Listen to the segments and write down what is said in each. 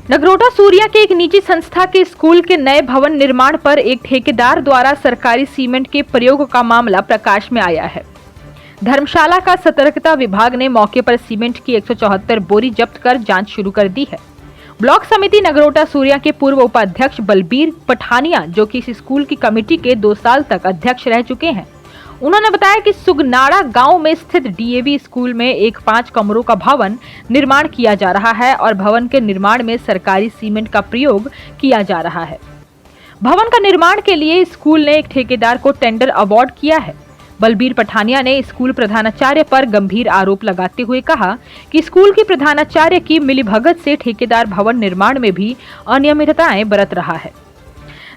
नगरोटा सूर्या के एक निजी संस्था के स्कूल के नए भवन निर्माण पर एक ठेकेदार द्वारा सरकारी सीमेंट के प्रयोग का मामला प्रकाश में आया है। धर्मशाला का सतर्कता विभाग ने मौके पर सीमेंट की 174 बोरी जब्त कर जांच शुरू कर दी है। ब्लॉक समिति नगरोटा सूर्या के पूर्व उपाध्यक्ष बलबीर पठानिया, जो कि इस स्कूल की कमेटी के 2 साल तक अध्यक्ष रह चुके हैं, उन्होंने बताया कि सुगनाड़ा गांव में स्थित डीएवी स्कूल में एक 5 कमरों का भवन निर्माण किया जा रहा है और भवन के निर्माण में सरकारी सीमेंट का प्रयोग किया जा रहा है। भवन का निर्माण के लिए स्कूल ने एक ठेकेदार को टेंडर अवार्ड किया है। बलबीर पठानिया ने स्कूल प्रधानाचार्य पर गंभीर आरोप लगाते हुए कहा कि स्कूल की प्रधानाचार्य की मिलीभगत से ठेकेदार भवन निर्माण में भी अनियमितताएं बरत रहा है,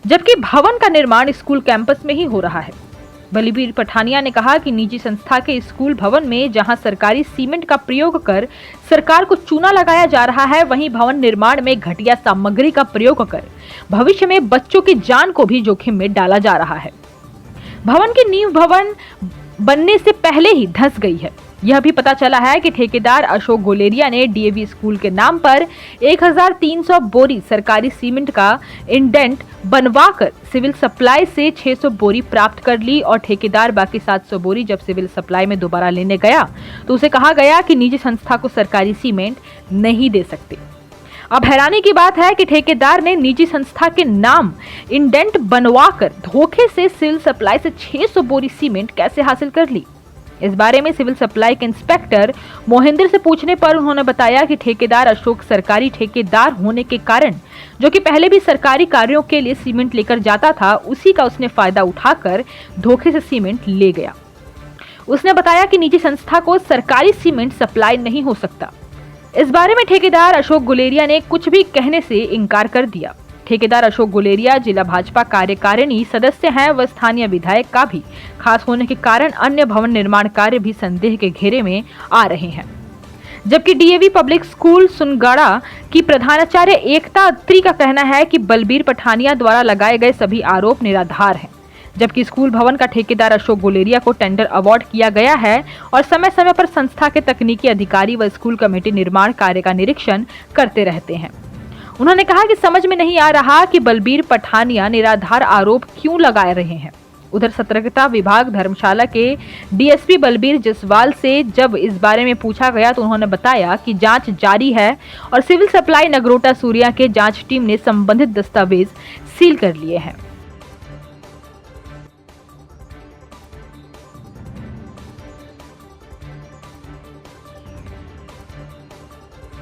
जबकि भवन का निर्माण स्कूल कैंपस में ही हो रहा है। बलबीर पठानिया ने कहा कि निजी संस्था के स्कूल भवन में जहां सरकारी सीमेंट का प्रयोग कर सरकार को चूना लगाया जा रहा है, वहीं भवन निर्माण में घटिया सामग्री का प्रयोग कर भविष्य में बच्चों की जान को भी जोखिम में डाला जा रहा है। भवन की नींव भवन बनने से पहले ही धंस गई है। यह भी पता चला है कि ठेकेदार अशोक गुलेरिया ने डीएवी स्कूल के नाम पर 1300 बोरी सरकारी सीमेंट का इंडेंट बनवाकर सिविल सप्लाई से 600 बोरी प्राप्त कर ली और ठेकेदार बाकी 700 बोरी जब सिविल सप्लाई में दोबारा लेने गया तो उसे कहा गया कि निजी संस्था को सरकारी सीमेंट नहीं दे सकते। अब हैरानी की बात है कि ठेकेदार ने निजी संस्था के नाम इंडेंट बनवाकर धोखे से सिविल सप्लाई से 600 बोरी सीमेंट कैसे हासिल कर ली। इस बारे में सिविल सप्लाई के इंस्पेक्टर मोहिंद्र से पूछने पर उन्होंने बताया कि ठेकेदार अशोक सरकारी ठेकेदार होने के कारण, जो कि पहले भी सरकारी कार्यों के लिए सीमेंट लेकर जाता था, उसी का उसने फायदा उठाकर धोखे से सीमेंट ले गया। उसने बताया कि निजी संस्था को सरकारी सीमेंट सप्लाई नहीं हो सकता। इस बारे में ठेकेदार अशोक गुलेरिया ने कुछ भी कहने से इनकार कर दिया। ठेकेदार अशोक गुलेरिया जिला भाजपा कार्यकारिणी सदस्य हैं व स्थानीय विधायक का भी खास होने के कारण अन्य भवन निर्माण कार्य भी संदेह के घेरे में आ रहे हैं। जबकि डीएवी पब्लिक स्कूल सुनगाड़ा की प्रधानाचार्य एकता अत्री का कहना है कि बलबीर पठानिया द्वारा लगाए गए सभी आरोप निराधार हैं, जबकि स्कूल भवन का ठेकेदार अशोक गुलेरिया को टेंडर अवार्ड किया गया है और समय समय पर संस्था के तकनीकी अधिकारी व स्कूल कमेटी निर्माण कार्य का निरीक्षण करते रहते हैं। उन्होंने कहा कि समझ में नहीं आ रहा कि बलबीर पठानिया निराधार आरोप क्यों लगा रहे हैं। उधर सतर्कता विभाग धर्मशाला के डीएसपी बलबीर जसवाल से जब इस बारे में पूछा गया तो उन्होंने बताया कि जांच जारी है और सिविल सप्लाई नगरोटा सूर्या के जांच टीम ने संबंधित दस्तावेज सील कर लिए हैं।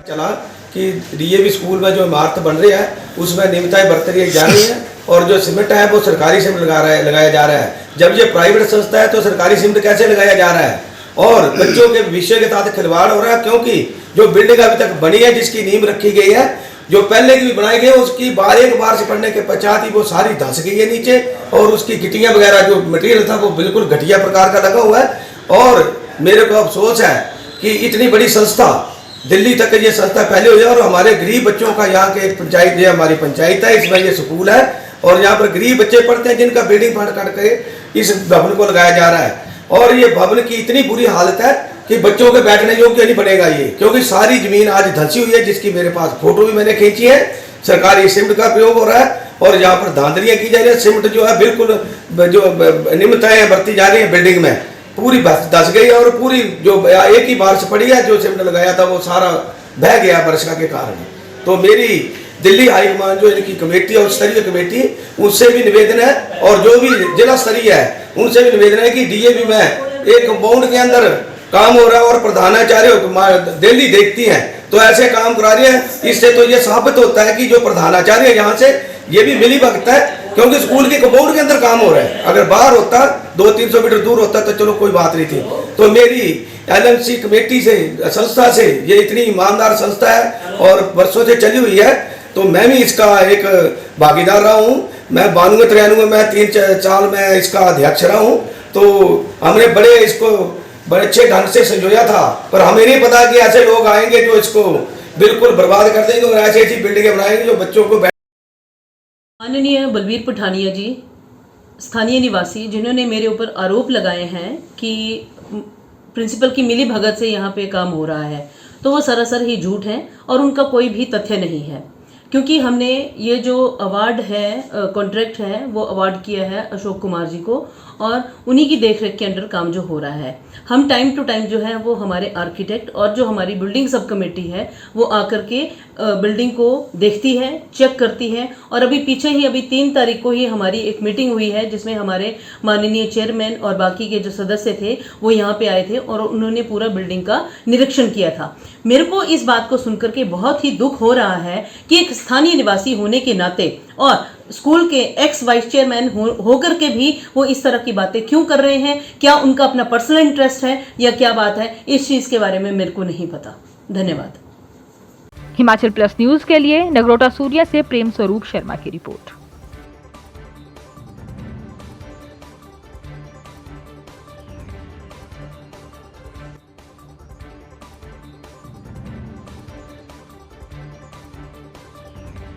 चला कि डीएवी स्कूल में जो इमारत बन रही है उसमें नियमितताएं बरत रही जा रही है और जो सीमेंट है वो सरकारी सीमेंट लगाया जा रहा है। जब ये प्राइवेट संस्था है तो सरकारी सीमेंट कैसे लगाया जा रहा है और बच्चों के विषय के साथ खिलवाड़ हो रहा है, क्योंकि जो बिल्डिंग अभी तक बनी है, जिसकी नींव रखी गई है, जो पहले की भी बनाई गई है, उसकी एक बार से पड़ने के पश्चात ही वो सारी धंस गई है नीचे और उसकी गिट्टियां वगैरह जो मटेरियल था वो बिल्कुल घटिया प्रकार का लगा हुआ है। और मेरे को अफसोस है कि इतनी बड़ी संस्था दिल्ली तक ये संस्था पहले हो जाए और हमारे गरीब बच्चों का यहाँ के एक पंचायत, ये हमारी पंचायत है, इसमें ये स्कूल है और यहाँ पर गरीब बच्चे पढ़ते हैं जिनका बिल्डिंग फंड काट के इस भवन को लगाया जा रहा है। और ये भवन की इतनी बुरी हालत है कि बच्चों के बैठने योग्य नहीं बनेगा ये, क्योंकि सारी जमीन आज धंसी हुई है, जिसकी मेरे पास फोटो भी मैंने खींची है। सरकारी सीमेंट का प्रयोग हो रहा है और यहाँ पर धांधलियाँ की जा रही है। सीमेंट जो है बिल्कुल जो नियमितताएं बरती जा रही है बिल्डिंग में पूरी धस गई और पूरी जो एक ही बार से पड़ी है, जो सीमेंट लगाया था वो सारा बह गया वर्षा के कारण। तो मेरी दिल्ली हाईकमान जो इनकी कमेटी और स्तरीय कमेटी, उससे भी निवेदन है और जो भी जिला स्तरीय है उनसे भी निवेदन है कि डीएवी में एक कंपाउंड के अंदर काम हो रहा है और प्रधानाचार्य दिल्ली देखती हैं तो ऐसे काम करा रही है। इससे तो ये साबित होता है कि जो प्रधानाचार्य यहाँ से ये भी मिली भगत है, क्योंकि स्कूल के कंपाउंड के अंदर काम हो रहा है। अगर बाहर होता 200-300 मीटर दूर होता तो चलो कोई बात नहीं थी। तो मेरी एलएमसी कमेटी से, संस्था से, ये इतनी ईमानदार संस्था है और वर्षों से चली हुई है, तो मैं भी इसका एक भागीदार रहा हूँ। मैं 92-93 में 3 साल में इसका अध्यक्ष रहा हूँ। तो हमने बड़े अच्छे ढंग से संजोया था, पर हमें नहीं पता कि ऐसे लोग आएंगे जो इसको बिल्कुल बर्बाद कर देंगे और ऐसी ऐसी बिल्डिंगें बनाएंगे जो बच्चों को। माननीय बलबीर पठानिया जी, स्थानीय निवासी, जिन्होंने मेरे ऊपर आरोप लगाए हैं कि प्रिंसिपल की मिली भगत से यहाँ पे काम हो रहा है, तो वो सरासर ही झूठ है और उनका कोई भी तथ्य नहीं है। क्योंकि हमने ये जो अवार्ड है, कॉन्ट्रैक्ट है, वो अवार्ड किया है अशोक कुमार जी को, और उन्हीं की देखरेख के अंडर काम जो हो रहा है। हम टाइम टू टाइम जो है वो हमारे आर्किटेक्ट और जो हमारी बिल्डिंग सब कमेटी है वो आकर के बिल्डिंग को देखती है, चेक करती है। और अभी पीछे ही अभी 3 तारीख को ही हमारी एक मीटिंग हुई है जिसमें हमारे माननीय चेयरमैन और बाकी के जो सदस्य थे वो यहाँ पे आए थे और उन्होंने पूरा बिल्डिंग का निरीक्षण किया था। मेरे को इस बात को सुनकर के बहुत ही दुख हो रहा है कि एक स्थानीय निवासी होने के नाते और स्कूल के एक्स वाइस चेयरमैन होकर के भी वो इस तरह की बातें क्यों कर रहे हैं। क्या उनका अपना पर्सनल इंटरेस्ट है या क्या बात है, इस चीज के बारे में मेरे को नहीं पता। धन्यवाद। हिमाचल प्लस न्यूज के लिए नगरोटा सूर्या से प्रेम स्वरूप शर्मा की रिपोर्ट।